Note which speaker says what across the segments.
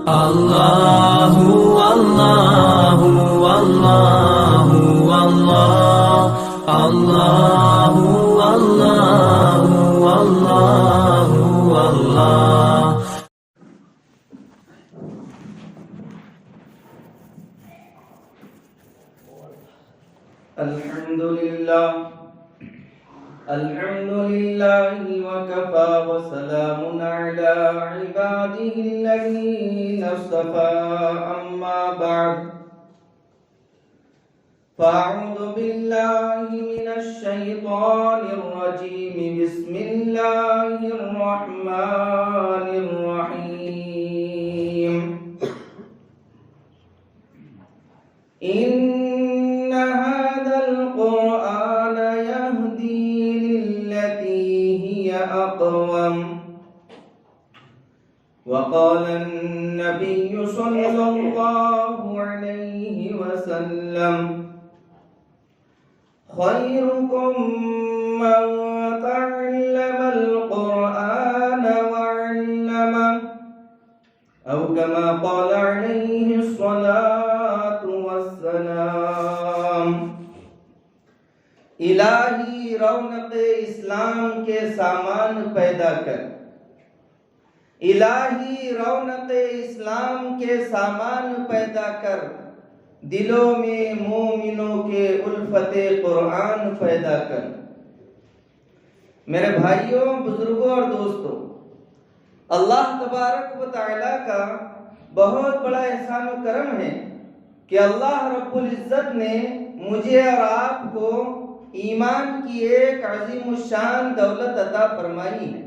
Speaker 1: اللہ اللہ اللہ اللہ اللہ اللہ اللہ اللہ.
Speaker 2: الحمد لله وكفى وسلام على عباده الذين اصطفى أما بعد فأعوذ بالله من الشيطان الرجيم بسم الله الرحمن الرحيم إن هذا القرآن يهدي للتي هي أقوم وقال النبي صلى الله عليه وسلم خيركم من تعلم القرآن وعلمه أو كما قال عليه الصلاة والسلام. الہی رونق اسلام کے سامان پیدا کر، الہی رونق اسلام کے سامان پیدا کر، دلوں میں مومنوں کے الفت قرآن پیدا کر. میرے بھائیوں، بزرگوں اور دوستوں، اللہ تبارک و تعالی کا بہت بڑا احسان و کرم ہے کہ اللہ رب العزت نے مجھے اور آپ کو ایمان کی ایک عظیم الشان دولت عطا فرمائی ہے.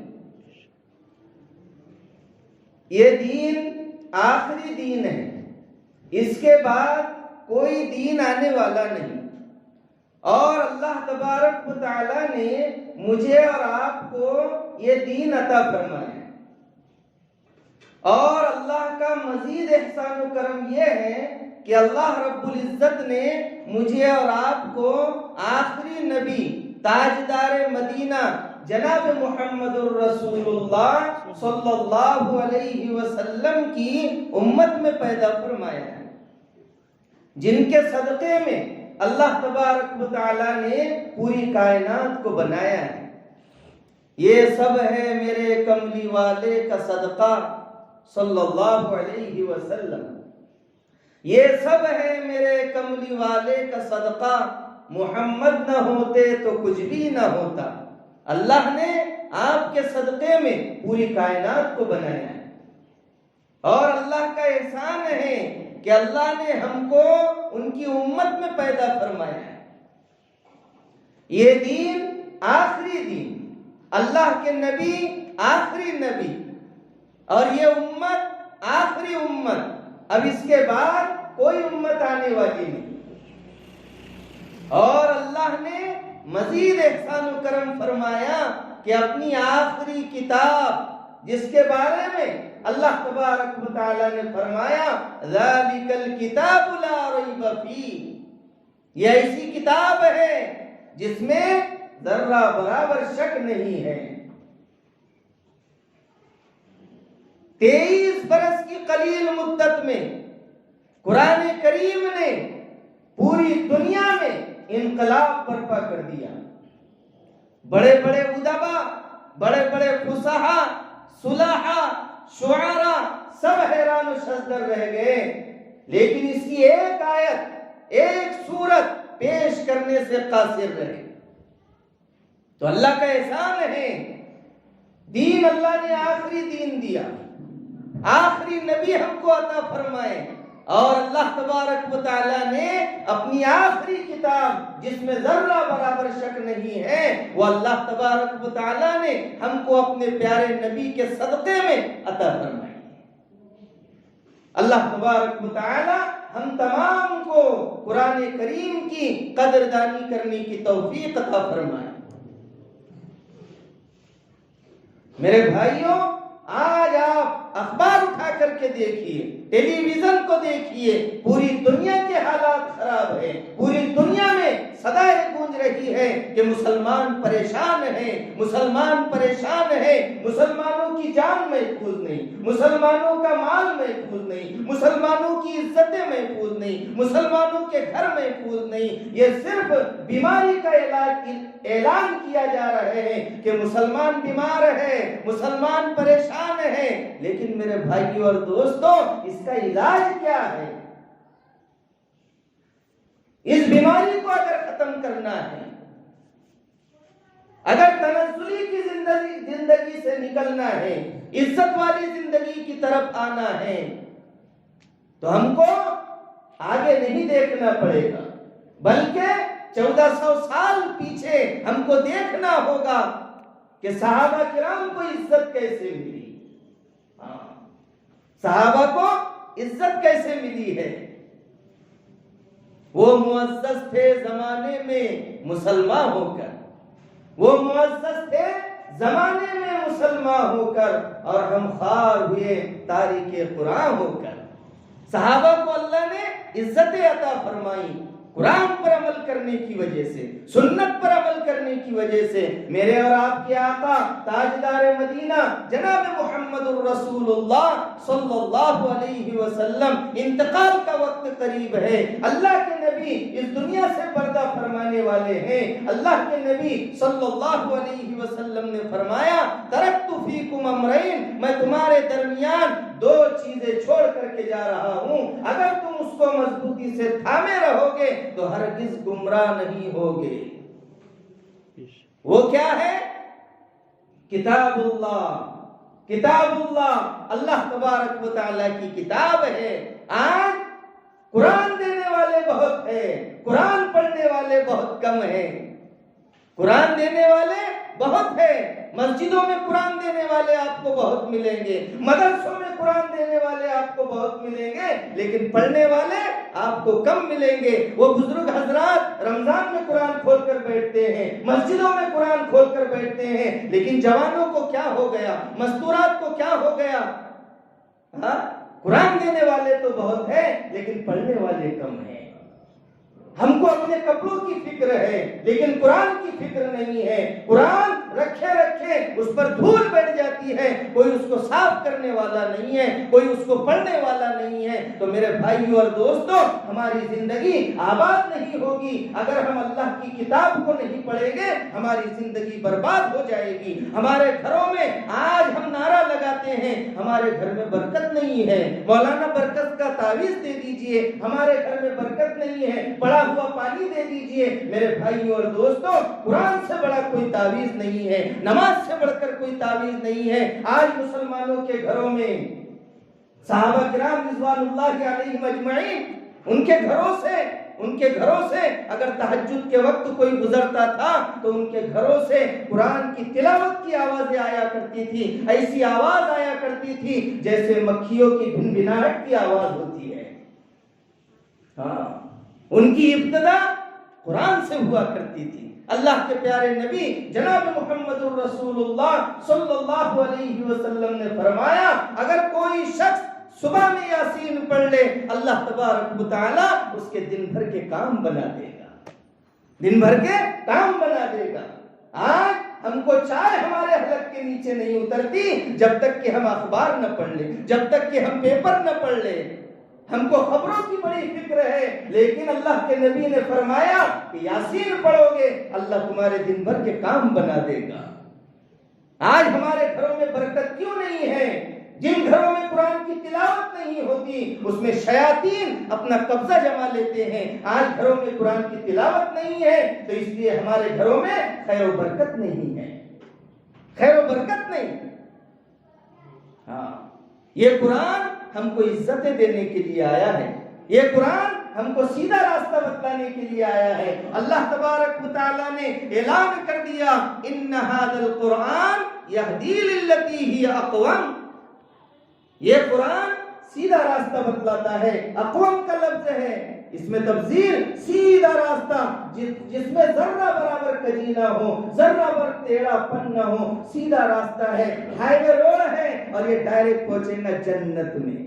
Speaker 2: یہ دین آخری دین ہے، اس کے بعد کوئی دین آنے والا نہیں، اور اللہ تبارک و تعالی نے مجھے اور آپ کو یہ دین عطا فرمایا ہے. اور اللہ کا مزید احسان و کرم یہ ہے کہ اللہ رب العزت نے مجھے اور آپ کو آخری نبی تاجدار مدینہ جناب محمد الرسول اللہ صلی اللہ علیہ وسلم کی امت میں پیدا فرمایا ہے، جن کے صدقے میں اللہ تبارک و تعالی نے پوری کائنات کو بنایا ہے. یہ سب ہے میرے کملی والے کا صدقہ صلی اللہ علیہ وسلم، یہ سب ہے میرے کملی والے کا صدقہ. محمد نہ ہوتے تو کچھ بھی نہ ہوتا. اللہ نے آپ کے صدقے میں پوری کائنات کو بنایا ہے، اور اللہ کا احسان ہے کہ اللہ نے ہم کو ان کی امت میں پیدا فرمایا ہے. یہ دین آخری دین، اللہ کے نبی آخری نبی، اور یہ امت آخری امت. اب اس کے بعد کوئی امت آنے والی نہیں. اور اللہ نے مزید احسان و کرم فرمایا کہ اپنی آخری کتاب، جس کے بارے میں اللہ تبارک و تعالی نے فرمایا ذَلِكَ الْكِتَابُ لَا رَيْبَ فِيهِ، یہ ایسی کتاب ہے جس میں ذرہ برابر شک نہیں ہے. 23 برس کی قلیل مدت میں قرآن کریم نے پوری دنیا میں انقلاب برپا کر دیا. بڑے بڑے ادبا، بڑے بڑے فصحا، صلحاء، شعراء سب حیران و شزدر رہ گئے، لیکن اس کی ایک آیت، ایک سورت پیش کرنے سے قاصر رہے. تو اللہ کا احسان ہے، دین اللہ نے آخری دین دیا، آخری نبی ہم کو عطا فرمائے، اور اللہ تبارک و تعالی نے اپنی آخری کتاب جس میں ذرہ برابر شک نہیں ہے، وہ اللہ تبارک و تعالی نے ہم کو اپنے پیارے نبی کے صدقے میں عطا فرمائی. اللہ تبارک و تعالی ہم تمام کو قرآن کریم کی قدردانی کرنے کی توفیق عطا فرمائے. میرے بھائیوں، آج آپ اخبار اٹھا کر کے دیکھیے، ٹیلی ویژن کو دیکھیے، پوری دنیا کے حالات خراب ہیں. پوری دنیا میں صدائیں گونج رہی ہے کہ مسلمان پریشان ہیں، مسلمان پریشان ہیں، مسلمانوں کی جان محفوظ نہیں، مسلمانوں کا مال محفوظ نہیں. مسلمانوں کی عزتیں محفوظ نہیں، مسلمانوں کے گھر محفوظ نہیں، یہ صرف بیماری کا اعلان کیا جا رہا ہے کہ مسلمان بیمار ہے، مسلمان پریشان ہے، لیکن میرے بھائیوں اور دوستوں اس کا علاج کیا ہے؟ اس بیماری کو اگر ختم کرنا ہے، اگر تنزلی کی زندگی سے نکلنا ہے، عزت والی زندگی کی طرف آنا ہے، تو ہم کو آگے نہیں دیکھنا پڑے گا، بلکہ 1400 سال پیچھے ہم کو دیکھنا ہوگا کہ صحابہ کرام کو عزت کیسے ملی، صحابہ کو عزت کیسے ملی ہے۔ وہ معزز تھے زمانے میں مسلمان ہو کر، وہ معزز تھے زمانے میں مسلمان ہو کر، اور ہم خوار ہوئے تاریخ قرآن ہو کر۔ صحابہ کو اللہ نے عزتیں عطا فرمائی قرآن پر عمل کرنے کی وجہ سے، سنت پر عمل کرنے کی وجہ سے۔ میرے اور آپ کے آقا تاجدار مدینہ جناب محمد الرسول اللہ صلی اللہ علیہ وسلم انتقال کا وقت قریب ہے۔ اللہ کے نبی اس دنیا سے پردہ فرمانے والے ہیں۔ اللہ کے نبی صلی اللہ علیہ وسلم نے فرمایا ترکت فیکم امرین، میں تمہارے درمیان 2 چیزیں چھوڑ کر کے جا رہا ہوں، اگر تم اس کو مضبوطی سے تھامے رہو گے تو ہرگز گمراہ نہیں ہوگے۔ وہ کیا ہے؟ کتاب اللہ، کتاب اللہ، اللہ تبارک و تعالی کی کتاب ہے۔ آج قرآن دینے والے بہت ہیں، قرآن پڑھنے والے بہت کم ہیں۔ قرآن دینے والے بہت ہیں، مسجدوں میں قرآن دینے والے آپ کو بہت ملیں گے، مدرسوں میں قرآن دینے والے آپ کو بہت ملیں گے، لیکن پڑھنے والے آپ کو کم ملیں گے۔ وہ بزرگ حضرات رمضان میں قرآن کھول کر بیٹھتے ہیں، مسجدوں میں قرآن کھول کر بیٹھتے ہیں، لیکن جوانوں کو کیا ہو گیا، مستورات کو کیا ہو گیا؟ قرآن دینے والے تو بہت ہیں لیکن پڑھنے والے کم ہیں۔ ہم کو اپنے کپڑوں کی فکر ہے لیکن قرآن کی فکر نہیں ہے۔ قرآن رکھے اس پر دھول بیٹھ جاتی ہے، کوئی اس کو صاف کرنے والا نہیں ہے، کوئی اس کو پڑھنے والا نہیں ہے۔ تو میرے بھائیوں اور دوستوں، ہماری زندگی آباد نہیں ہوگی اگر ہم اللہ کی کتاب کو نہیں پڑھیں گے، ہماری زندگی برباد ہو جائے گی۔ ہمارے گھروں میں آج ہم نعرہ لگاتے ہیں ہمارے گھر میں برکت نہیں ہے، مولانا برکت کا تعویذ دے دیجئے، ہمارے گھر میں برکت نہیں ہے، پڑا ہوا پانی دے دیجئے۔ میرے بھائیوں اور دوستوں، قرآن سے بڑا کوئی تعویذ نہیں ہے، نماز سے بڑھ کر کوئی تعویذ نہیں ہے۔ آج مسلمانوں کے گھروں میں صحابہ کرام رضوان اللہ علیہم اجمعین، ان کے گھروں سے اگر تہجد کے وقت کوئی گزرتا تھا تو ان کے گھروں سے قرآن کی تلاوت کی آوازیں آیا کرتی تھی، ایسی آواز آیا کرتی تھی جیسے مکھیوں کی بھنبھناہٹ کی آواز ہوتی ہے۔ ان کی ابتدا قرآن سے ہوا کرتی تھی۔ اللہ کے پیارے نبی جناب محمد الرسول اللہ صلی اللہ علیہ وسلم نے فرمایا اگر کوئی شخص صبح میں یاسین پڑھ لے، اللہ تبارک و تعالی اس کے دن بھر کے کام بنا دے گا، دن بھر کے کام بنا دے گا۔ آج ہم کو چائے ہمارے حلق کے نیچے نہیں اترتی جب تک کہ ہم اخبار نہ پڑھ لیں، جب تک کہ ہم پیپر نہ پڑھ لیں۔ ہم کو خبروں کی بڑی فکر ہے، لیکن اللہ کے نبی نے فرمایا کہ یاسین پڑھو گے اللہ تمہارے دن بھر کے کام بنا دے گا۔ آج ہمارے گھروں میں برکت کیوں نہیں ہے؟ جن گھروں میں قرآن کی تلاوت نہیں ہوتی اس میں شیاطین اپنا قبضہ جما لیتے ہیں۔ آج گھروں میں قرآن کی تلاوت نہیں ہے تو اس لیے ہمارے گھروں میں خیر و برکت نہیں ہے، خیر و برکت نہیں۔ یہ قرآن ہم کو عزتیں دینے کے لیے آیا ہے، یہ قرآن ہم کو سیدھا راستہ بتانے کے لیے آیا ہے۔ اللہ تبارک و تعالیٰ نے اعلان کر دیا ان ھذا القرآن یہدی للتی ہی اقوم، یہ قرآن سیدھا راستہ بتلاتا ہے۔ اقوم کا لفظ ہے، اس میں تفسیر سیدھا راستہ جس میں ذرہ برابر کجی نہ ہو، ذرہ بر ٹیڑھا پن نہ ہو، سیدھا راستہ ہے، ہائی وے روڈ ہے اور یہ ڈائریکٹ پہنچے گا جنت میں۔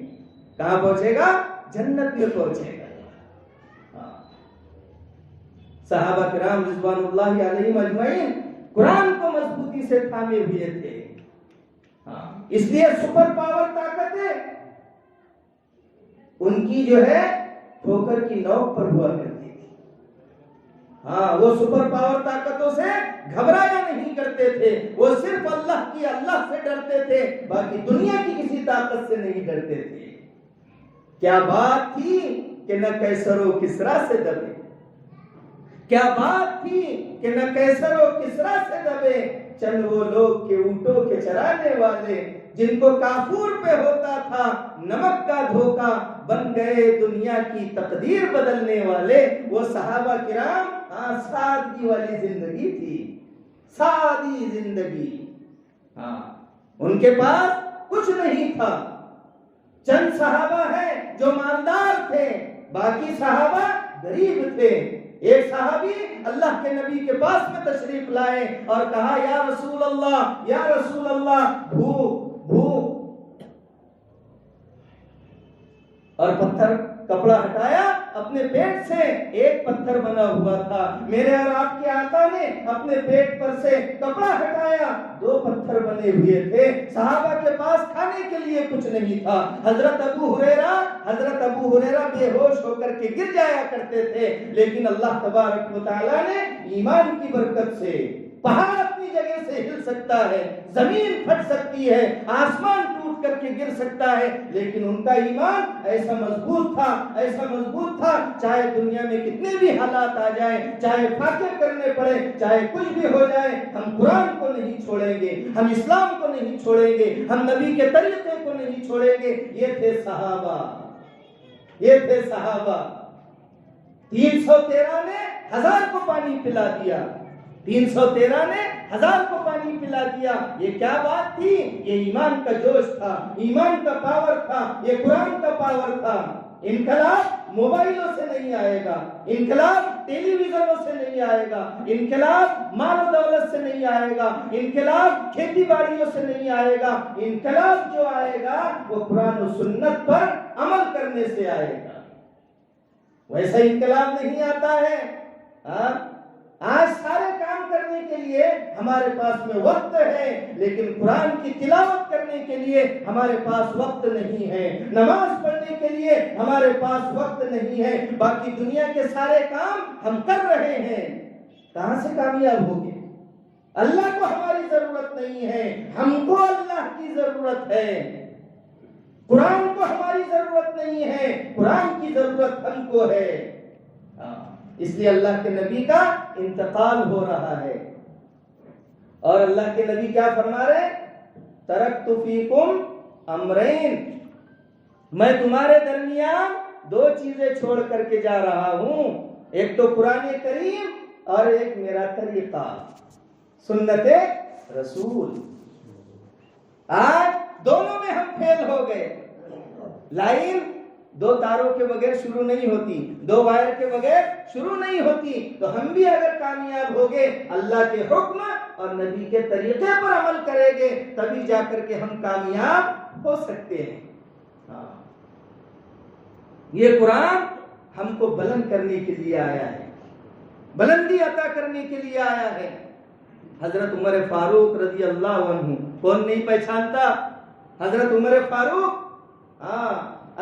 Speaker 2: کہاں پہنچے گا؟ جنت میں پہنچے گا۔ صحابہ کرام رضوان اللہ علیہم اجمعین قرآن کو مضبوطی سے تھامے ہوئے تھے، اس لیے سپر پاور طاقتیں ان کی جو ہے ٹھوکر کی نوک پر ہوا کرتی تھی. ہاں وہ سپر پاور طاقتوں سے گھبرایا نہیں کرتے تھے, وہ صرف اللہ سے ڈرتے تھے, باقی دنیا کی کسی طاقت سے نہیں ڈرتے تھے. کیا بات تھی کہ نہ قیصر و کسریٰ سے دبے, کیا بات تھی کہ نہ قیصر و کسریٰ سے دبے, چند وہ لوگ کے اونٹوں کے چرانے والے جن کو کافور پہ ہوتا تھا نمک کا دھوکا, بن گئے دنیا کی تقدیر بدلنے والے. وہ صحابہ کرام, سادگی والی زندگی تھی, سادی زندگی. ہاں ان کے پاس کچھ نہیں تھا. چند صحابہ ہیں جو مالدار تھے, باقی صحابہ غریب تھے. ایک صحابی اللہ کے نبی کے پاس میں تشریف لائے اور کہا یا رسول اللہ, یا رسول اللہ, بھوک بھوک, اور پتھر کپڑا ہٹایا اپنے پیٹ سے, ایک پتھر بنا ہوا تھا. میرے اور آپ کے آقا نے اپنے پیٹ پر سے کپڑا ہٹایا, 2 پتھر بنے ہوئے تھے. صحابہ کے پاس کھانے کے لیے کچھ نہیں تھا. حضرت ابو ہریرہ بے ہوش ہو کر کے گر جایا کرتے تھے, لیکن اللہ تبارک و تعالیٰ نے ایمان کی برکت سے, پہاڑ اپنی جگہ سے ہل سکتا ہے, زمین پھٹ سکتی ہے, آسمان ٹوٹ کر کے گر سکتا ہے, لیکن ان کا ایمان ایسا مضبوط تھا, چاہے دنیا میں کتنے بھی حالات آ جائیں, چاہے فاقے کرنے پڑے, چاہے کچھ بھی ہو جائے, ہم قرآن کو نہیں چھوڑیں گے, ہم اسلام کو نہیں چھوڑیں گے, ہم نبی کے طریقے کو نہیں چھوڑیں گے. یہ تھے صحابہ. 313 نے 1000 کو پانی پلا دیا, 313 نے 1000 کو پانی پلا دیا. یہ کیا بات تھی؟ یہ ایمان کا جوش تھا, ایمان کا پاور تھا, یہ قرآن کا پاور تھا. انقلاب موبائلوں سے نہیں آئے گا, انقلاب ٹیلی ویژنوں سے نہیں آئے گا, انقلاب مال و دولت سے نہیں آئے گا, انقلاب کھیتی باڑیوں سے نہیں آئے گا. انقلاب جو آئے گا وہ قرآن و سنت پر عمل کرنے سے آئے گا. ویسا انقلاب نہیں آتا ہے. آج سارے کام کرنے کے لیے ہمارے پاس میں وقت ہے, لیکن قرآن کی تلاوت کرنے کے لیے ہمارے پاس وقت نہیں ہے, نماز پڑھنے کے لیے ہمارے پاس وقت نہیں ہے. باقی دنیا کے سارے کام ہم کر رہے ہیں, کہاں سے کامیاب ہوگے؟ اللہ کو ہماری ضرورت نہیں ہے, ہم کو اللہ کی ضرورت ہے. قرآن کو ہماری ضرورت نہیں ہے, قرآن کی ضرورت ہم کو ہے. اس لیے اللہ کے نبی کا انتقال ہو رہا ہے, اور اللہ کے نبی کیا فرما رہے؟ ترکت فیکم امرین, میں تمہارے درمیان 2 چیزیں چھوڑ کر کے جا رہا ہوں, ایک تو قرآن کریم اور ایک میرا طریقہ سنت رسول. آج دونوں میں ہم فیل ہو گئے. لائن 2 تاروں کے بغیر شروع نہیں ہوتی, 2 وائر کے بغیر شروع نہیں ہوتی. تو ہم بھی اگر کامیاب ہو گئے, اللہ کے حکم اور نبی کے طریقے پر عمل کریں گے, تبھی جا کر کے ہم کامیاب ہو سکتے ہیں. یہ قرآن ہم کو بلند کرنے کے لیے آیا ہے, بلندی عطا کرنے کے لیے آیا ہے. حضرت عمر فاروق رضی اللہ عنہ, کون نہیں پہچانتا حضرت عمر فاروق؟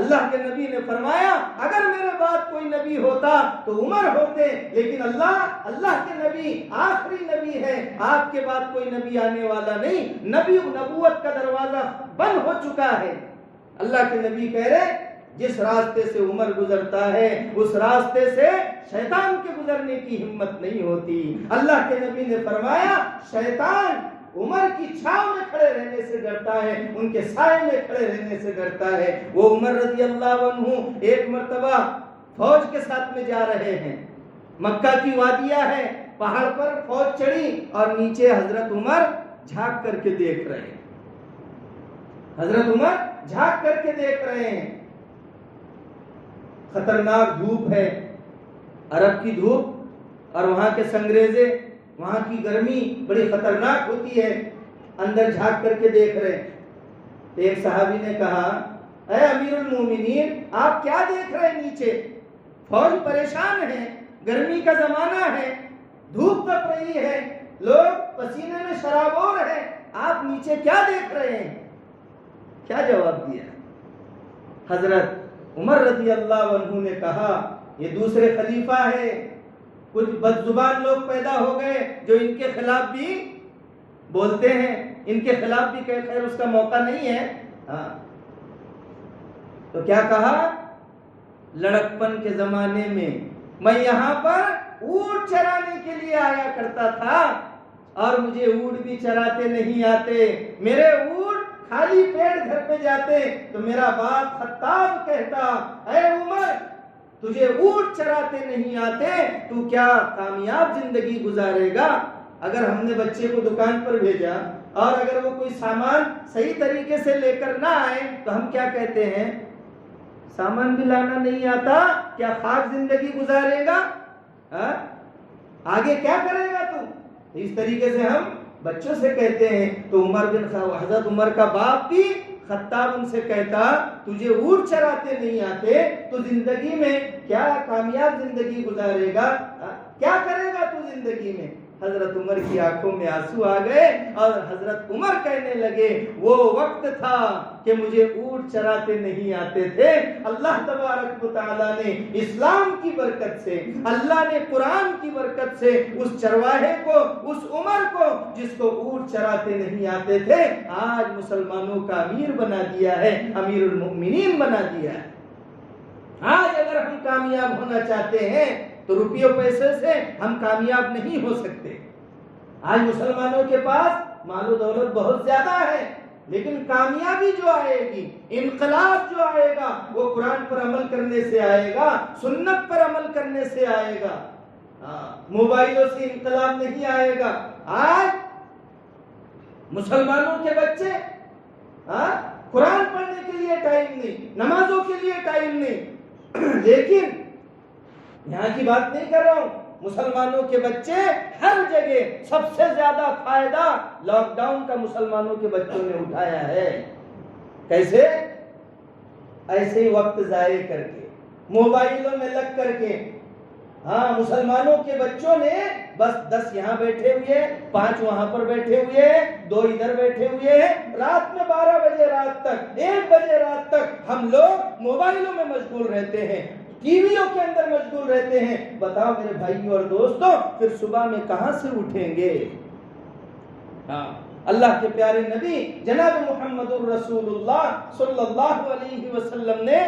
Speaker 2: اللہ کے نبی نے فرمایا اگر میرے بعد کوئی نبی ہوتا تو عمر ہوتے, لیکن اللہ کے نبی آخری نبی ہے, آپ کے بعد کوئی نبی آنے والا نہیں, نبوت کا دروازہ بند ہو چکا ہے. اللہ کے نبی کہہ رہے جس راستے سے عمر گزرتا ہے اس راستے سے شیطان کے گزرنے کی ہمت نہیں ہوتی. اللہ کے نبی نے فرمایا شیطان عمر کی چھاؤں میں کھڑے رہنے سے ڈرتا ہے, ان کے سائے میں کھڑے رہنے سے ڈرتا ہے. وہ عمر رضی اللہ عنہ ایک مرتبہ فوج کے ساتھ میں جا رہے ہیں, مکہ کی وادیاں ہیں, پہاڑ پر فوج چڑھی اور نیچے حضرت عمر جھانک کر کے دیکھ رہے ہیں. حضرت عمر جھانک کر کے دیکھ رہے ہیں. خطرناک دھوپ ہے, عرب کی دھوپ, اور وہاں کے سنگریزے, وہاں کی گرمی بڑی خطرناک ہوتی ہے. اندر جھانک کر کے دیکھ رہے. ایک صحابی نے کہا اے امیر المومنین آپ کیا دیکھ رہے ہیں نیچے؟ فوج پریشان ہے, گرمی کا زمانہ ہے, دھوپ تپ رہی ہے, لوگ پسینے میں شرابور ہیں, آپ نیچے کیا دیکھ رہے ہیں؟ کیا جواب دیا؟ حضرت عمر رضی اللہ عنہ نے کہا یہ دوسرے خلیفہ ہے، کچھ بد زبان لوگ پیدا ہو گئے جو ان کے خلاف بھی بولتے ہیں، ان کے خلاف بھی کہ خیر اس کا موقع نہیں ہے. ہاں تو کیا کہا، لڑکپن کے زمانے میں یہاں پر اونٹ چرانے کے لیے آیا کرتا تھا اور مجھے اونٹ بھی چراتے نہیں آتے. میرے اونٹ خالی پیٹ گھر پہ جاتے تو میرا باپ خطاب کہتا اے عمر تجھے اونٹ چراتے نہیں آتے، تو کیا کامیاب زندگی گزارے گا؟ اگر ہم نے بچے کو دکان پر بھیجا اور اگر وہ کوئی سامان صحیح طریقے سے لے کر نہ آئے تو ہم کیا کہتے ہیں، سامان بھی لانا نہیں آتا، کیا خاک زندگی گزارے گا؟ آگے کیا کرے گا تو؟ اس طریقے سے ہم بچوں سے کہتے ہیں. تو حضرت عمر کا باپ بھی خطاب ان سے کہتا تجھے اونٹ چراتے نہیں آتے تو زندگی میں کیا کامیاب زندگی گزارے گا، کیا کرے گا تو زندگی میں؟ حضرت عمر کی آنکھوں میں آنسو آ گئے اور حضرت عمر کہنے لگے وہ وقت تھا کہ مجھے اونٹ چراتے نہیں آتے تھے. اللہ تبارک و تعالیٰ نے اسلام کی برکت سے، اللہ نے قرآن کی برکت سے اس چرواہے کو، اس عمر کو جس کو اونٹ چراتے نہیں آتے تھے، آج مسلمانوں کا امیر بنا دیا ہے، امیر المؤمنین بنا دیا ہے. آج اگر ہم کامیاب ہونا چاہتے ہیں تو روپیوں پیسے سے ہم کامیاب نہیں ہو سکتے. آج مسلمانوں کے پاس مال و دولت بہت زیادہ ہے، لیکن کامیابی جو آئے گی، انقلاب جو آئے گا، وہ قرآن پر عمل کرنے سے آئے گا، سنت پر عمل کرنے سے آئے گا. موبائلوں سے انقلاب نہیں آئے گا. آج مسلمانوں کے بچے قرآن پڑھنے کے لیے ٹائم نہیں، نمازوں کے لیے ٹائم نہیں. لیکن یہاں کی بات نہیں کر رہا ہوں، مسلمانوں کے بچے ہر جگہ سب سے زیادہ فائدہ لاک ڈاؤن کا مسلمانوں کے بچوں نے اٹھایا ہے. کیسے؟ ایسے ہی وقت ضائع کر کے، موبائلوں میں لگ کر کے. مسلمانوں کے بچوں نے بس 10 یہاں بیٹھے ہوئے، 5 وہاں پر بیٹھے ہوئے، 2 ادھر بیٹھے ہوئے ہیں. رات میں 12 بجے رات تک، 1 بجے رات تک ہم لوگ موبائلوں میں مشغول رہتے ہیں، ٹی ویوں کے اندر مشغول رہتے ہیں. بتاؤ میرے بھائیوں اور دوستوں، پھر صبح میں کہاں سے اٹھیں گے؟ اللہ کے پیارے نبی جناب محمد الرسول اللہ صلی اللہ علیہ وسلم نے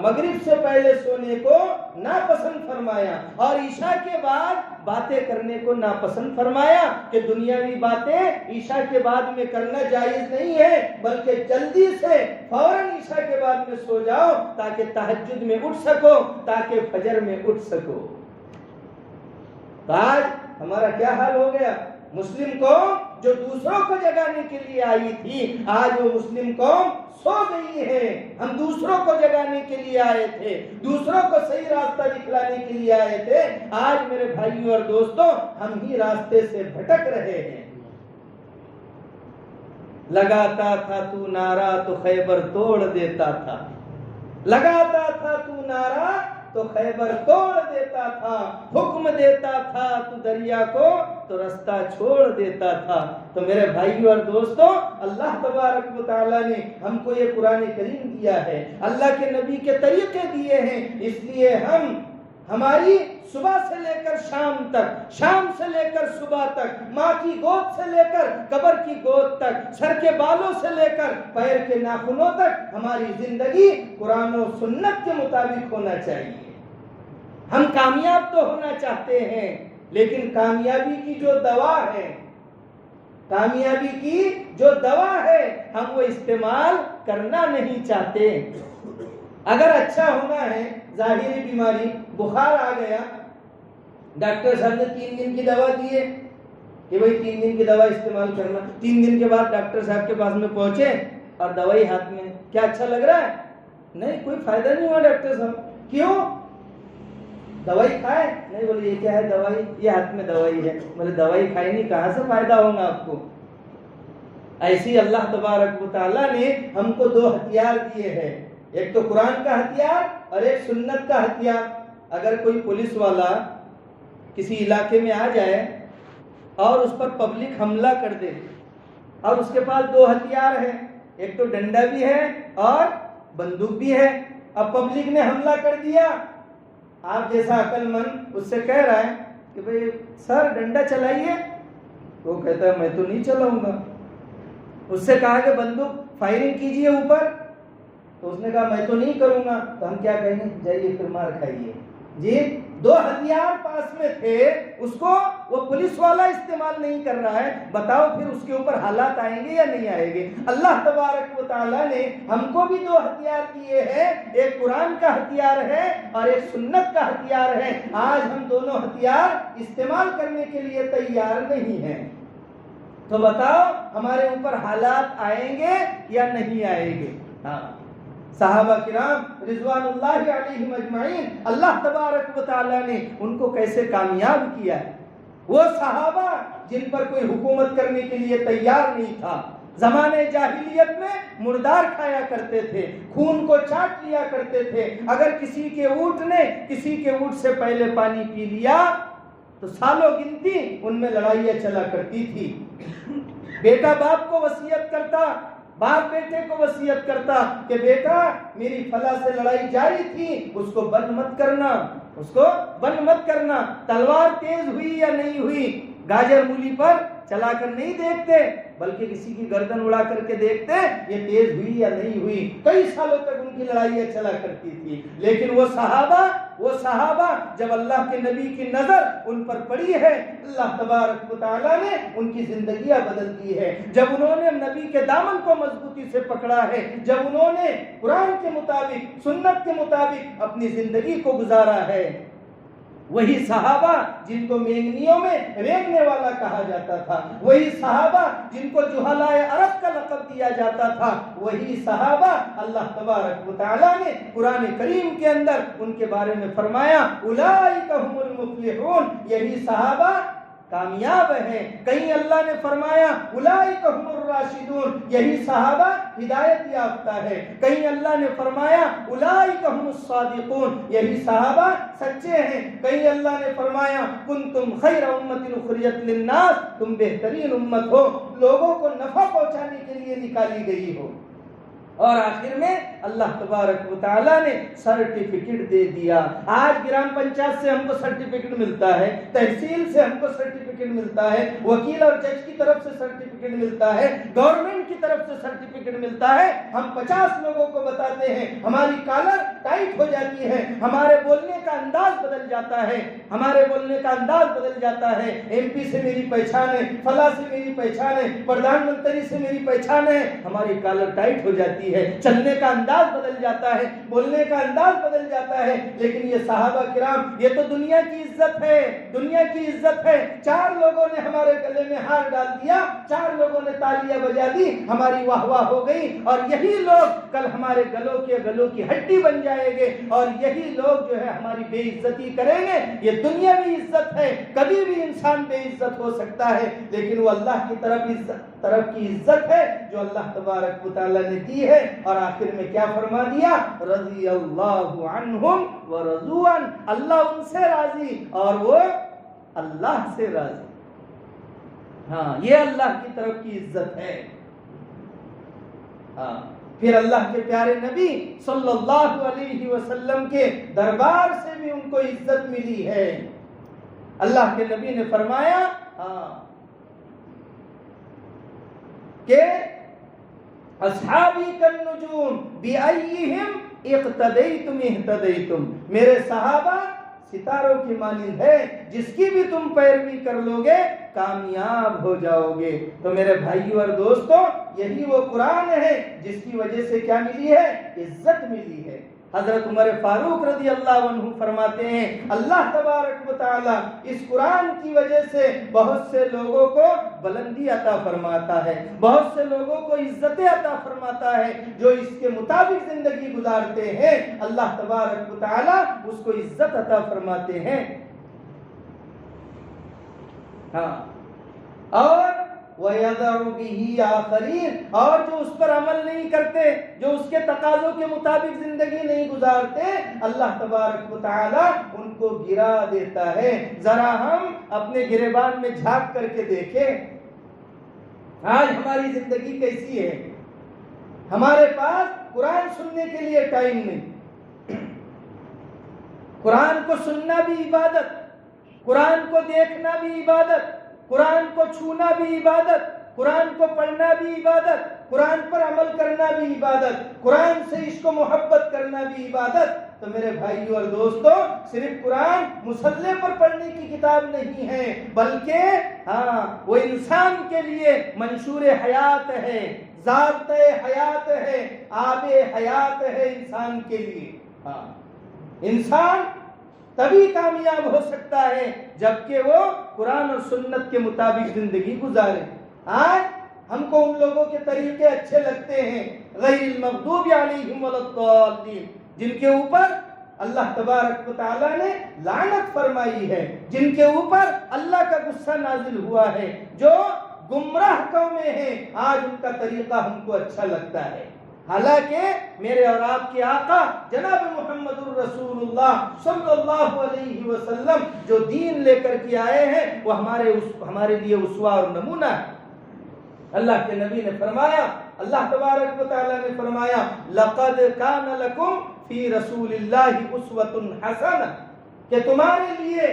Speaker 2: مغرب سے پہلے سونے کو ناپسند فرمایا اور عشاء کے بعد باتیں کرنے کو ناپسند فرمایا کہ دنیاوی باتیں عشاء کے بعد میں کرنا جائز نہیں ہے، بلکہ جلدی سے فوراً عشاء کے بعد میں سو جاؤ تاکہ تہجد میں اٹھ سکو، تاکہ فجر میں اٹھ سکو. تو آج ہمارا کیا حال ہو گیا؟ مسلم قوم جو دوسروں کو جگانے کے لیے آئی تھی، آج وہ مسلم قوم سو گئی ہے. ہم دوسروں کو جگانے کے لیے آئے تھے، دوسروں کو صحیح راستہ دکھلانے کے لیے آئے تھے. آج میرے بھائیوں اور دوستوں ہم ہی راستے سے بھٹک رہے ہیں. لگاتا تھا تو نعرہ تو خیبر توڑ دیتا تھا، لگاتا تھا تو نعرہ تو خیبر توڑ دیتا تھا، حکم دیتا تھا تو دریا کو تو رستہ چھوڑ دیتا تھا. تو میرے بھائیوں اور دوستوں، اللہ تبارک و تعالیٰ نے ہم کو یہ قرآن کریم دیا ہے، اللہ کے نبی کے طریقے دیے ہیں. اس لیے ہماری صبح سے لے کر شام تک، شام سے لے کر صبح تک، ماں کی گود سے لے کر قبر کی گود تک، سر کے بالوں سے لے کر پیر کے ناخنوں تک ہماری زندگی قرآن و سنت کے مطابق ہونا چاہیے. ہم کامیاب تو ہونا چاہتے ہیں، لیکن کامیابی کی جو دوا ہے، کامیابی کی جو دوا ہے، ہم وہ استعمال کرنا نہیں چاہتے. اگر اچھا ہونا ہے، ظاہری بیماری، بخار آ گیا، ڈاکٹر صاحب نے 3 دن کی دوا دی ہے کہ بھئی 3 دن کی دوا استعمال کرنا. 3 دن کے بعد ڈاکٹر صاحب کے پاس میں پہنچے اور دوائی ہاتھ میں، کیا اچھا لگ رہا ہے؟ نہیں، کوئی فائدہ نہیں ہوا ڈاکٹر صاحب. کیوں؟ دوائی کھائے؟ نہیں. بولے یہ کیا ہے دوائی؟ یہ ہاتھ میں دوائی ہے. بولے دوائی کھائی نہیں، کہاں سے فائدہ ہوگا آپ کو؟ ایسی اللہ تبارک و تعالیٰ نے ہم کو 2 ہتھیار دیے ہیں، ایک تو قرآن کا ہتھیار اور ایک سنت کا ہتھیار. اگر کوئی پولیس والا کسی علاقے میں آ جائے اور اس پر پبلک حملہ کر دے اور اس کے پاس 2 ہتھیار ہیں، ایک تو ڈنڈا بھی ہے اور بندوق بھی ہے، اب پبلک نے حملہ کر دیا، آپ جیسا عقل مند اس سے کہہ رہا ہے کہ بھئی سر ڈنڈا چلائیے، وہ کہتا ہے میں تو نہیں چلاؤں گا۔ اس سے کہا کہ بندوق فائرنگ کیجئے اوپر، تو اس نے کہا میں تو نہیں کروں گا۔ تو ہم کیا کہیں گے؟ جائیے پھر مار کھائیے۔ جی دو ہتھیار پاس میں تھے، اس کو وہ پولیس والا استعمال نہیں کر رہا ہے، بتاؤ پھر اس کے اوپر حالات آئیں گے یا نہیں آئیں گے؟ اللہ تبارک و تعالیٰ نے ہم کو بھی دو ہتھیار دیے ہیں، ایک قرآن کا ہتھیار ہے اور ایک سنت کا ہتھیار ہے۔ آج ہم دونوں ہتھیار استعمال کرنے کے لیے تیار نہیں ہیں، تو بتاؤ ہمارے اوپر حالات آئیں گے یا نہیں آئیں گے؟ ہاں، صحابہ کرام رضوان اللہ علیہم اجمعین، اللہ تبارک و تعالیٰ نے ان کو کیسے کامیاب کیا ہے۔ وہ صحابہ جن پر کوئی حکومت کرنے کے لیے تیار نہیں تھا، زمانے جاہلیت میں مردار کھایا کرتے تھے، خون کو چاٹ لیا کرتے تھے، اگر کسی کے اونٹ نے کسی کے اونٹ سے پہلے پانی پی لیا تو سالوں گنتی ان میں لڑائیاں چلا کرتی تھی۔ بیٹا باپ کو وصیت کرتا، باپ بیٹے کو وصیت کرتا کہ بیٹا میری فلاں سے لڑائی جاری تھی، اس کو بند مت کرنا، اس کو بند مت کرنا۔ تلوار تیز ہوئی یا نہیں ہوئی گاجر مولی پر چلا کر نہیں دیکھتے، بلکہ کسی کی گردن اڑا کر کے دیکھتے یہ تیز ہوئی یا نہیں ہوئی۔ کئی سالوں تک ان کی لڑائیاں چلا کرتی تھی، لیکن وہ صحابہ جب اللہ کے نبی کی نظر ان پر پڑی ہے، اللہ تبارک و تعالیٰ نے ان کی زندگیاں بدل دی ہے۔ جب انہوں نے نبی کے دامن کو مضبوطی سے پکڑا ہے، جب انہوں نے قرآن کے مطابق سنت کے مطابق اپنی زندگی کو گزارا ہے، وہی صحابہ جن کو مینگنیوں میں رینگنے والا کہا جاتا تھا، وہی صحابہ جن کو جہلائے عرب کا لقب دیا جاتا تھا، وہی صحابہ اللہ تبارک و تعالیٰ نے قرآن کریم کے اندر ان کے بارے میں فرمایا اولئک هم المفلحون، یہی صحابہ کامیاب ہیں۔ کہیں اللہ نے فرمایا اولئک هم الراشدون، یہی صحابہ ہدایت یافتہ ہے۔ کہیں اللہ نے فرمایا اولئک هم الصادقون، یہی صحابہ سچے ہیں۔ کہیں اللہ نے فرمایا کنتم خیر امۃ اخرجت للناس، تم بہترین امت ہو، لوگوں کو نفع پہنچانے کے لیے نکالی گئی ہو۔ اور آخر میں اللہ تبارک و تعالیٰ نے سرٹیفکیٹ دے دیا۔ آج گرام پنچایت سے ہم کو سرٹیفکیٹ ملتا ہے، تحصیل سے ہم کو سرٹیفکیٹ ملتا ہے، وکیل اور جج کی طرف سے سرٹیفکیٹ ملتا ہے، گورنمنٹ کی طرف سے سرٹیفکیٹ ملتا ہے۔ ہم 50 لوگوں کو بتاتے ہیں، ہماری کالر ٹائٹ ہو جاتی ہے، ہمارے بولنے کا انداز بدل جاتا ہے، ہمارے بولنے کا انداز بدل جاتا ہے۔ ایم پی سے میری پہچان ہے، فلاں سے میری پہچان ہے، پردھان منتری سے میری پہچان ہے، ہماری کالر ٹائٹ ہو جاتی ہے، چلنے کا انداز بدل جاتا ہے، بولنے کا انداز بدل جاتا ہے۔ لیکن یہ صحابہ کرام، یہ تو دنیا کی عزت ہے، دنیا کی عزت ہے۔ 4 لوگوں نے ہمارے گلے میں ہار ڈال دیا، 4 لوگوں نے تالیاں بجا دی، ہماری واہ واہ ہو گئی، اور یہی لوگ کل ہمارے گلوں کی ہڈی بن جائیں گے، اور یہی لوگ جو ہے ہماری بے عزتی کریں گے۔ یہ دنیاوی عزت ہے، کبھی بھی انسان بے عزت ہو سکتا ہے، لیکن وہ اللہ کی طرف کی عزت ہے جو اللہ تبارک و تعالیٰ نے دی ہے۔ اور آخر میں کیا فرما دیا؟ رضی اللہ عنہم ورضوا عنہ، اللہ ان سے راضی اور وہ اللہ سے راضی۔ ہاں، یہ اللہ کی طرف کی عزت ہے۔ ہاں، پھر اللہ کے پیارے نبی صلی اللہ علیہ وسلم کے دربار سے بھی ان کو عزت ملی ہے۔ اللہ کے نبی نے فرمایا کہ اصحابی کالنجوم بأیہم اقتدیتم اہتدیتم، میرے صحابہ ستاروں کی مانند ہے، جس کی بھی تم پیروی کر لو گے کامیاب ہو جاؤ گے۔ تو میرے بھائیو اور دوستو، یہی وہ قرآن ہے جس کی وجہ سے کیا ملی ہے؟ عزت ملی ہے۔ حضرت عمر فاروق رضی اللہ عنہ فرماتے ہیں اللہ تبارک و تعالی اس قرآن کی وجہ سے بہت سے لوگوں کو بلندی عطا فرماتا ہے، بہت سے لوگوں کو عزت عطا فرماتا ہے۔ جو اس کے مطابق زندگی گزارتے ہیں اللہ تبارک و تعالی اس کو عزت عطا فرماتے ہیں۔ ہاں، اور وَيَدَعُ بِهِ آخَرِينَ، اور جو اس پر عمل نہیں کرتے، جو اس کے تقاضوں کے مطابق زندگی نہیں گزارتے، اللہ تبارک و تعالی ان کو گرا دیتا ہے۔ ذرا ہم اپنے گریبان میں جھانک کر کے دیکھیں آج ہماری زندگی کیسی ہے۔ ہمارے پاس قرآن سننے کے لیے ٹائم نہیں،
Speaker 3: قرآن کو سننا بھی عبادت، قرآن کو دیکھنا بھی عبادت، قرآن کو چھونا بھی عبادت، قرآن کو پڑھنا بھی عبادت، قرآن پر عمل کرنا بھی عبادت، قرآن سے عشق و محبت کرنا بھی عبادت۔ تو میرے بھائیوں اور دوستوں، صرف قرآن مصلے پر پڑھنے کی کتاب نہیں ہے، بلکہ وہ انسان کے لیے منشور حیات ہے، ضابطۂ حیات ہے، آب حیات ہے انسان کے لیے۔ انسان تبھی کامیاب ہو سکتا ہے جبکہ وہ قرآن اور سنت کے مطابق زندگی گزارے۔ آج ہم کو ان لوگوں کے طریقے اچھے لگتے ہیں، غیر المغضوب علیہم ولا الضالین، جن کے اوپر اللہ تبارک و تعالیٰ نے لعنت فرمائی ہے، جن کے اوپر اللہ کا غصہ نازل ہوا ہے، جو گمراہ قومیں ہیں، آج ان کا طریقہ ہم کو اچھا لگتا ہے۔ حالانکہ میرے اور آپ کے آقا جناب محمد الرسول اللہ صلی اللہ علیہ وسلم جو دین لے کر کے آئے ہیں وہ ہمارے لیے اسوہ اور نمونہ ہے۔ اللہ کے نبی نے فرمایا، اللہ تبارک و تعالیٰ نے فرمایا، لَقَدْ كَانَ لَكُمْ فِي رَسُولِ اللَّهِ أُسْوَةٌ حَسَنَةٌ، کہ تمہارے لیے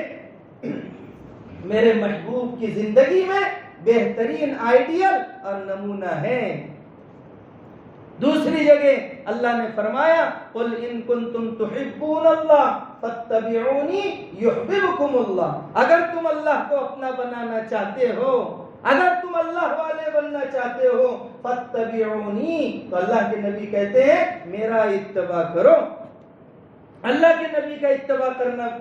Speaker 3: میرے محبوب کی زندگی میں بہترین آئیڈیل اور نمونہ ہے۔ دوسری جگہ اللہ نے فرمایا، قُلْ إِن كُنتُمْ تُحِبُّونَ اللَّهَ فَاتَّبِعُونِي يُحْبِبْكُمُ اللَّهُ، اگر تم اللہ کو اپنا بنانا چاہتے ہو، اگر تم اللہ والے بننا چاہتے ہو، فَاتَّبِعُونِي، تو اللہ کے نبی کہتے ہیں میرا اتباع کرو۔ اللہ کے نبی کا اتباع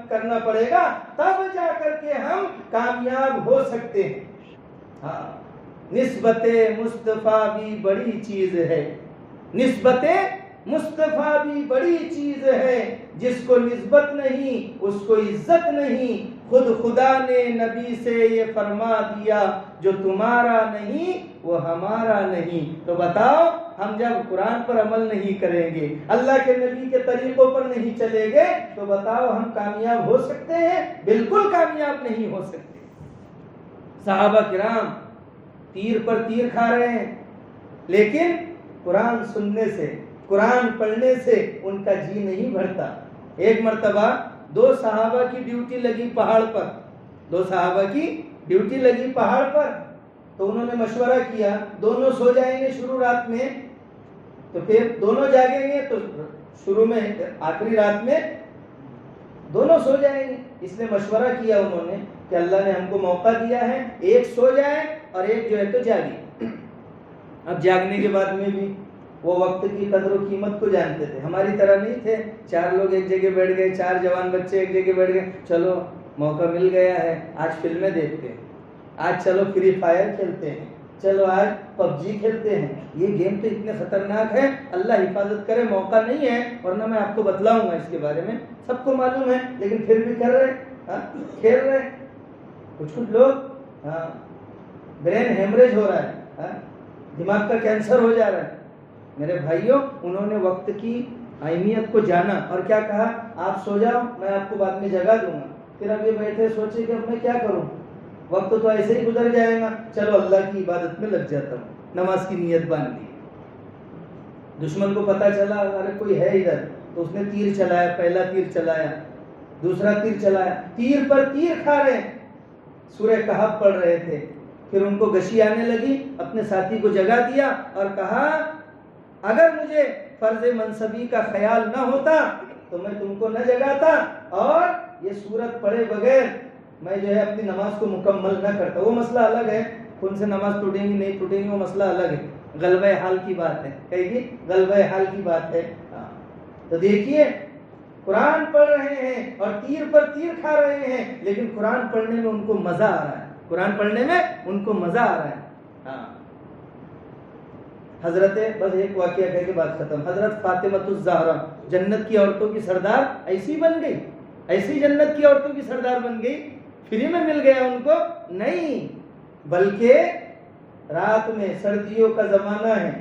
Speaker 3: کرنا پڑے گا، تب جا کر کے ہم کامیاب ہو سکتے ہیں۔ نسبت مصطفیٰ بھی بڑی چیز ہے، نسبت مصطفیٰ بھی بڑی چیز ہے، جس کو نسبت نہیں اس کو عزت نہیں، خود خدا نے نبی سے یہ فرما دیا، جو تمہارا نہیں وہ ہمارا نہیں۔ تو بتاؤ، ہم جب قرآن پر عمل نہیں کریں گے، اللہ کے نبی کے طریقوں پر نہیں چلیں گے، تو بتاؤ ہم کامیاب ہو سکتے ہیں؟ بالکل کامیاب نہیں ہو سکتے۔ صحابہ کرام تیر پر تیر کھا رہے ہیں، لیکن قرآن سننے سے، قرآن پڑھنے سے ان کا جی نہیں بھرتا۔ ایک مرتبہ دو صحابہ کی ڈیوٹی لگی پہاڑ پر، دو صحابہ کی ڈیوٹی لگی پہاڑ پر، تو انہوں نے مشورہ کیا، دونوں سو جائیں گے شروع رات میں، تو پھر دونوں جاگیں گے تو شروع میں آخری رات میں دونوں سو جائیں گے۔ اس نے مشورہ کیا انہوں نے کہ اللہ نے ہم کو موقع دیا ہے، ایک سو جائے اور ایک جو ہے تو جاگے۔ اب جاگنے کے بعد میں بھی وہ وقت کی قدر و قیمت کو جانتے تھے، ہماری طرح نہیں تھے۔ چار لوگ ایک جگہ بیٹھ گئے، چار جوان بچے ایک جگہ بیٹھ گئے، چلو موقع مل گیا ہے، آج فلمیں دیکھتے ہیں، آج چلو فری فائر کھیلتے ہیں، چلو آج پب جی کھیلتے ہیں۔ یہ گیم تو اتنے خطرناک ہے، اللہ حفاظت کرے موقع نہیں ہے، ورنہ میں آپ کو بتلاؤں گا اس کے بارے میں، سب کو معلوم ہے، لیکن پھر بھی کر رہے، کھیل رہے۔ کچھ لوگ برین ہیمریج ہو رہا ہے، دماغ کا کینسر ہو جا رہا ہے۔ میرے بھائیوں، انہوں نے وقت کی اہمیت کو جانا اور کیا کہا، آپ سو جاؤ، میں آپ کو بعد میں جگا دوں گا۔ پھر اب یہ بیٹھے سوچے کہ اب میں کیا کروں، وقت تو ایسے ہی گزر جائے گا، چلو اللہ کی عبادت میں لگ جاتا ہوں، نماز کی نیت باندھ دی۔ دشمن کو پتا چلا ارے کوئی ہے ادھر، تو اس نے تیر چلایا، پہلا تیر چلایا، دوسرا تیر چلایا، تیر پر تیر کھا رہے، سورہ کہف پڑھ رہے تھے۔ پھر ان کو غشی آنے لگی، اپنے ساتھی کو جگا دیا اور کہا اگر مجھے فرض منصبی کا خیال نہ ہوتا تو میں تم کو نہ جگاتا اور یہ سورت پڑھے بغیر میں جو ہے اپنی نماز کو مکمل نہ کرتا۔ وہ مسئلہ الگ ہے، کون سے نماز ٹوٹیں گی نہیں ٹوٹیں گی، وہ مسئلہ الگ ہے، غلبہ حال کی بات ہے، کہے گی غلبہ حال کی بات ہے۔ تو دیکھیے، قرآن پڑھ رہے ہیں اور تیر پر تیر کھا رہے ہیں، لیکن قرآن پڑھنے میں ان کو مزہ آ رہا ہے، قرآن پڑھنے میں ان کو مزہ آ رہا ہے۔ حضرت، بس ایک واقعہ کہہ کے بات ختم، حضرت فاطمۃ الزہرا جنت کی عورتوں کی سردار ایسی بن گئی، ایسی جنت کی عورتوں کی سردار بن گئی، فری میں مل گیا ان کو؟ نہیں، بلکہ رات میں، سردیوں کا زمانہ ہے،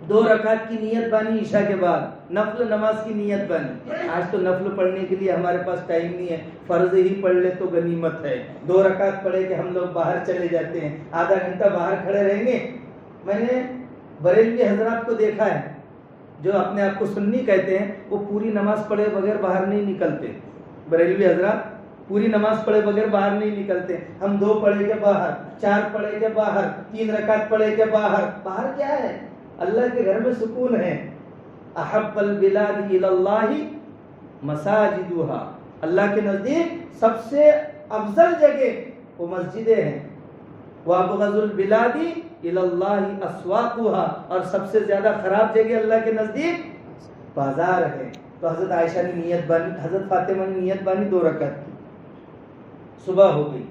Speaker 3: 2 رکعت کی نیت بانی عشاء کے بعد، نفل نماز کی نیت بانی۔ آج تو نفل پڑھنے کے لیے ہمارے پاس ٹائم نہیں ہے، فرض ہی پڑھ لے تو غنیمت ہے۔ 2 رکعت پڑھے کہ ہم لوگ باہر چلے جاتے ہیں، آدھا گھنٹہ باہر کھڑے رہیں گے۔ میں نے بریلوی حضرات کو دیکھا ہے، جو اپنے آپ کو سنی کہتے ہیں وہ پوری نماز پڑھے بغیر باہر نہیں نکلتے. بریلوی حضرات پوری نماز پڑھے بغیر باہر نہیں نکلتے. ہم 2 پڑھے کے باہر، 4 پڑھے کے باہر، 3 رکعت پڑھے کے باہر. باہر کیا ہے؟ اللہ کے گھر میں سکون ہے. احب البلاد الی اللہ مساجدها. اللہ کے نزدیک سب سے افضل جگہ وہ مسجدیں ہیں. وابغض البلاد الی اللہ اسواقها. اور سب سے زیادہ خراب جگہ اللہ کے نزدیک بازار ہے. تو حضرت عائشہ نے نیت بانی، حضرت فاطمہ نے نیت بانی 2 رکعت کی. صبح ہو گئی،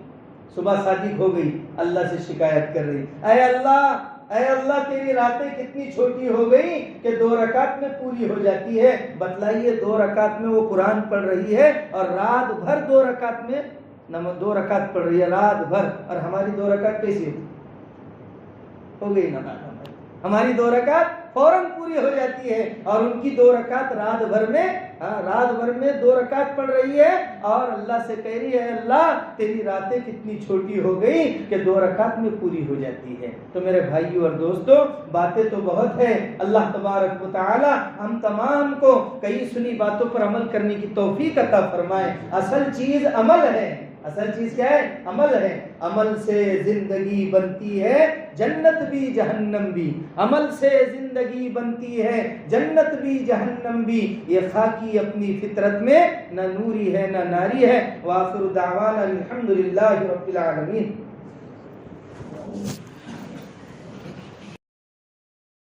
Speaker 3: صبح صادق ہو گئی، اللہ سے شکایت کر رہی، اے اللہ تیری راتیں کتنی چھوٹی ہو گئی کہ 2 رکعت میں پوری ہو جاتی ہے. بتلائیے 2 رکعت میں وہ قرآن پڑھ رہی ہے اور رات بھر 2 رکعت میں 2 رکعت پڑھ رہی ہے رات بھر. اور ہماری 2 رکعت کیسی ہو گئی نا؟ ہماری 2 رکعت فوراً پوری ہو جاتی ہے اور ان کی 2 رکعت رات بھر میں 2 رکعت پڑھ رہی ہے اور اللہ سے کہہ رہی ہے اللہ تیری راتیں کتنی چھوٹی ہو گئی کہ 2 رکعت میں پوری ہو جاتی ہے. تو میرے بھائیو اور دوستو، باتیں تو بہت ہیں. اللہ تبارک و تعالی ہم تمام کو کئی سنی باتوں پر عمل کرنے کی توفیق عطا فرمائے. اصل چیز عمل ہے. اصل چیز کیا ہے؟ عمل ہے. عمل سے زندگی بنتی ہے جنت بھی جہنم بھی. عمل سے زندگی بنتی ہے جنت بھی جہنم بھی. یہ خاکی اپنی فطرت میں نہ نوری ہے نہ ناری ہے. وآخر دعوانا الحمدللہ رب العالمین.